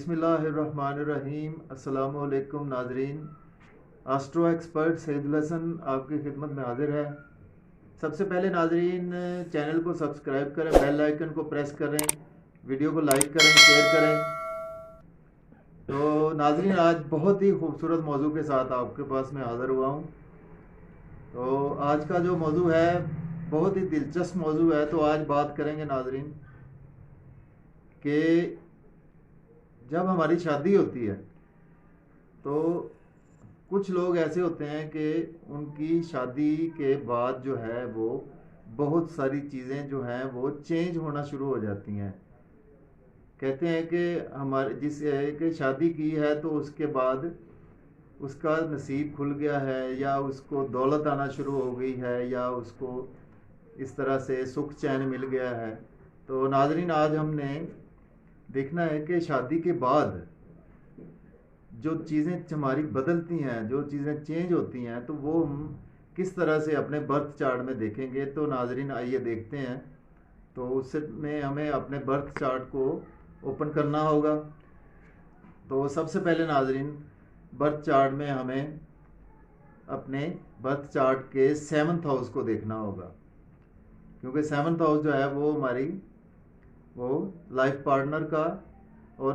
بسم اللہ الرحمن الرحیم۔ السلام علیکم ناظرین، آسٹرو ایکسپرٹ سعید الحسن آپ کی خدمت میں حاضر ہے۔ سب سے پہلے ناظرین چینل کو سبسکرائب کریں، بیل آئیکن کو پریس کریں، ویڈیو کو لائک کریں، شیئر کریں۔ تو ناظرین آج بہت ہی خوبصورت موضوع کے ساتھ آپ کے پاس میں حاضر ہوا ہوں۔ تو آج کا جو موضوع ہے بہت ہی دلچسپ موضوع ہے۔ تو آج بات کریں گے ناظرین کہ جب ہماری شادی ہوتی ہے تو کچھ لوگ ایسے ہوتے ہیں کہ ان کی شادی کے بعد جو ہے وہ بہت ساری چیزیں جو ہیں وہ چینج ہونا شروع ہو جاتی ہیں۔ کہتے ہیں کہ ہمارے جس کہ شادی کی ہے تو اس کے بعد اس کا نصیب کھل گیا ہے، یا اس کو دولت آنا شروع ہو گئی ہے، یا اس کو اس طرح سے سکھ چین مل گیا ہے۔ تو ناظرین آج ہم نے دیکھنا ہے کہ شادی کے بعد جو چیزیں ہماری بدلتی ہیں، جو چیزیں چینج ہوتی ہیں، تو وہ ہم کس طرح سے اپنے برتھ چارٹ میں دیکھیں گے۔ تو ناظرین آئیے دیکھتے ہیں۔ تو اس میں ہمیں اپنے برتھ چارٹ کو اوپن کرنا ہوگا۔ تو سب سے پہلے ناظرین برتھ چارٹ میں ہمیں اپنے برتھ چارٹ کے 7th ہاؤس کو دیکھنا ہوگا، کیونکہ 7th ہاؤس جو ہے وہ ہماری لائف پارٹنر کا اور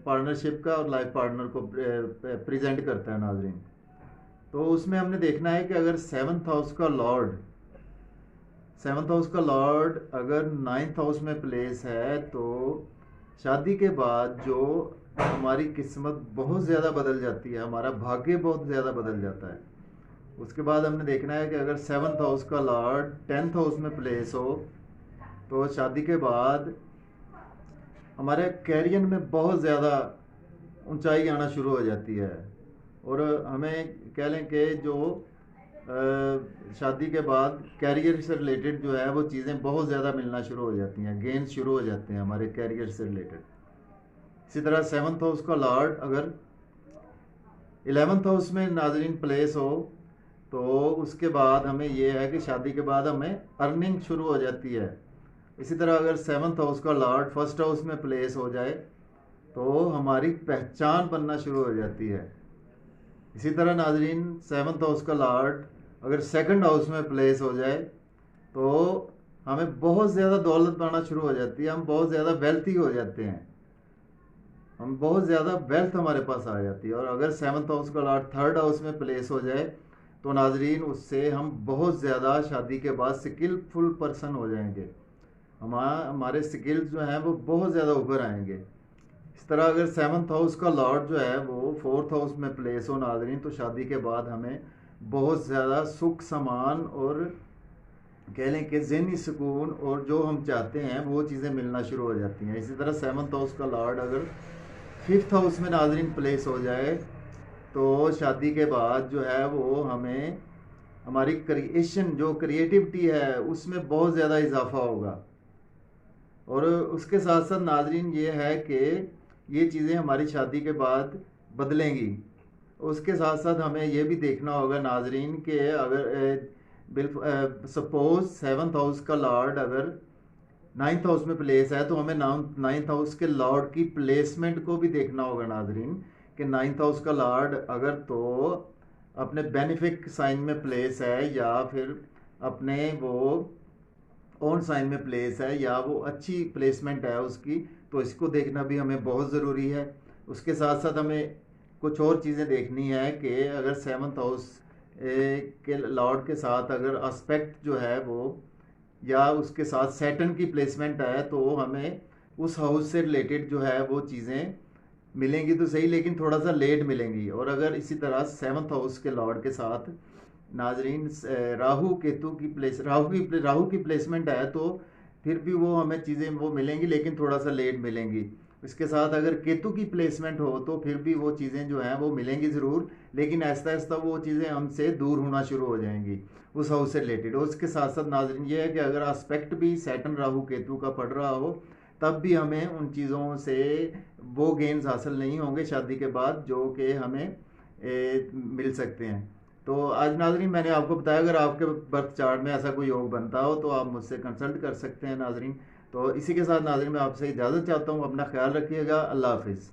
پارٹنرشپ کا اور لائف پارٹنر کو پریزنٹ کرتا ہے ناظرین۔ تو اس میں ہم نے دیکھنا ہے کہ اگر 7th ہاؤس کا لارڈ اگر 9th ہاؤس میں پلیس ہے تو شادی کے بعد جو ہماری قسمت بہت زیادہ بدل جاتی ہے، ہمارا بھاگیہ بہت زیادہ بدل جاتا ہے۔ اس کے بعد ہم نے دیکھنا ہے کہ اگر 7th ہاؤس کا لارڈ 10th ہاؤس میں پلیس ہو تو شادی کے بعد ہمارے کیریئر میں بہت زیادہ اونچائی آنا شروع ہو جاتی ہے، اور ہمیں کہہ لیں کہ جو شادی کے بعد کیریئر سے ریلیٹڈ جو ہے وہ چیزیں بہت زیادہ ملنا شروع ہو جاتی ہیں، گین شروع ہو جاتے ہیں ہمارے کیریئر سے ریلیٹڈ۔ اسی طرح 7th ہاؤس کا لارڈ اگر 11th ہاؤس میں ناظرین پلیس ہو تو اس کے بعد ہمیں یہ ہے کہ شادی کے بعد ہمیں ارننگ شروع ہو جاتی ہے۔ اسی طرح اگر 7th ہاؤس کا لارڈ 1st ہاؤس میں پلیس ہو جائے تو ہماری پہچان بننا شروع ہو جاتی ہے۔ اسی طرح ناظرین 7th ہاؤس کا لارڈ اگر 2nd ہاؤس میں پلیس ہو جائے تو ہمیں بہت زیادہ دولت پانا شروع ہو جاتی ہے، ہم بہت زیادہ ویلتھی ہو جاتے ہیں، ہم بہت زیادہ ویلتھ ہمارے پاس آ جاتی ہے۔ اور اگر 7th ہاؤس کا لارڈ 3rd ہاؤس میں پلیس ہو جائے تو ناظرین اس سے ہم بہت زیادہ شادی کے بعد سکلفل پرسن ہو جائیں گے، ہمارے سکلز جو ہیں وہ بہت زیادہ ابھر آئیں گے۔ اس طرح اگر 7th ہاؤس کا لارڈ جو ہے وہ 4th ہاؤس میں پلیس ہو ناظرین تو شادی کے بعد ہمیں بہت زیادہ سکھ سامان اور کہہ لیں کہ ذہنی سکون اور جو ہم چاہتے ہیں وہ چیزیں ملنا شروع ہو جاتی ہیں۔ اسی طرح 7th ہاؤس کا لارڈ اگر 5th ہاؤس میں ناظرین پلیس ہو جائے تو شادی کے بعد جو ہے وہ ہمیں ہماری کریشن جو کریٹیوٹی ہے اس میں بہت زیادہ اضافہ ہوگا، اور اس کے ساتھ ساتھ ناظرین یہ ہے کہ یہ چیزیں ہماری شادی کے بعد بدلیں گی۔ اس کے ساتھ ساتھ ہمیں یہ بھی دیکھنا ہوگا ناظرین کہ اگر سپوز 7th ہاؤس کا لارڈ اگر 9th ہاؤس میں پلیس ہے تو ہمیں 9th ہاؤس کے لارڈ کی پلیسمنٹ کو بھی دیکھنا ہوگا ناظرین کہ 9th ہاؤس کا لارڈ اگر تو اپنے بینیفک سائن میں پلیس ہے یا پھر اپنے وہ اون سائن میں پلیس ہے یا وہ اچھی پلیسمنٹ ہے اس کی، تو اس کو دیکھنا بھی ہمیں بہت ضروری ہے۔ اس کے ساتھ ساتھ ہمیں کچھ اور چیزیں دیکھنی ہے کہ اگر 7th ہاؤس کے لارڈ کے ساتھ اگر اسپیکٹ جو ہے وہ یا اس کے ساتھ سیٹن کی پلیسمنٹ ہے تو ہمیں اس ہاؤس سے ریلیٹڈ جو ہے وہ چیزیں ملیں گی تو صحیح، لیکن تھوڑا سا لیٹ ملیں گی۔ اور اگر اسی طرح 7th ہاؤس کے لارڈ کے ساتھ ناظرین راہو کی پلیسمنٹ ہے تو پھر بھی وہ ہمیں چیزیں وہ ملیں گی لیکن تھوڑا سا لیٹ ملیں گی۔ اس کے ساتھ اگر کیتو کی پلیسمنٹ ہو تو پھر بھی وہ چیزیں جو ہیں وہ ملیں گی ضرور، لیکن آہستہ آہستہ وہ چیزیں ہم سے دور ہونا شروع ہو جائیں گی اس ہاؤس سے ریلیٹڈ۔ اور اس کے ساتھ ساتھ ناظرین یہ ہے کہ اگر اسپیکٹ بھی سیٹن راہو کیتو کا پڑ رہا ہو تب بھی ہمیں ان چیزوں سے وہ گینز حاصل نہیں ہوں گے شادی کے بعد جو کہ ہمیں مل سکتے ہیں۔ تو آج ناظرین میں نے آپ کو بتایا اگر آپ کے برتھ چارٹ میں ایسا کوئی یوگ بنتا ہو تو آپ مجھ سے کنسلٹ کر سکتے ہیں ناظرین۔ تو اسی کے ساتھ ناظرین میں آپ سے اجازت چاہتا ہوں، اپنا خیال رکھیے گا، اللہ حافظ۔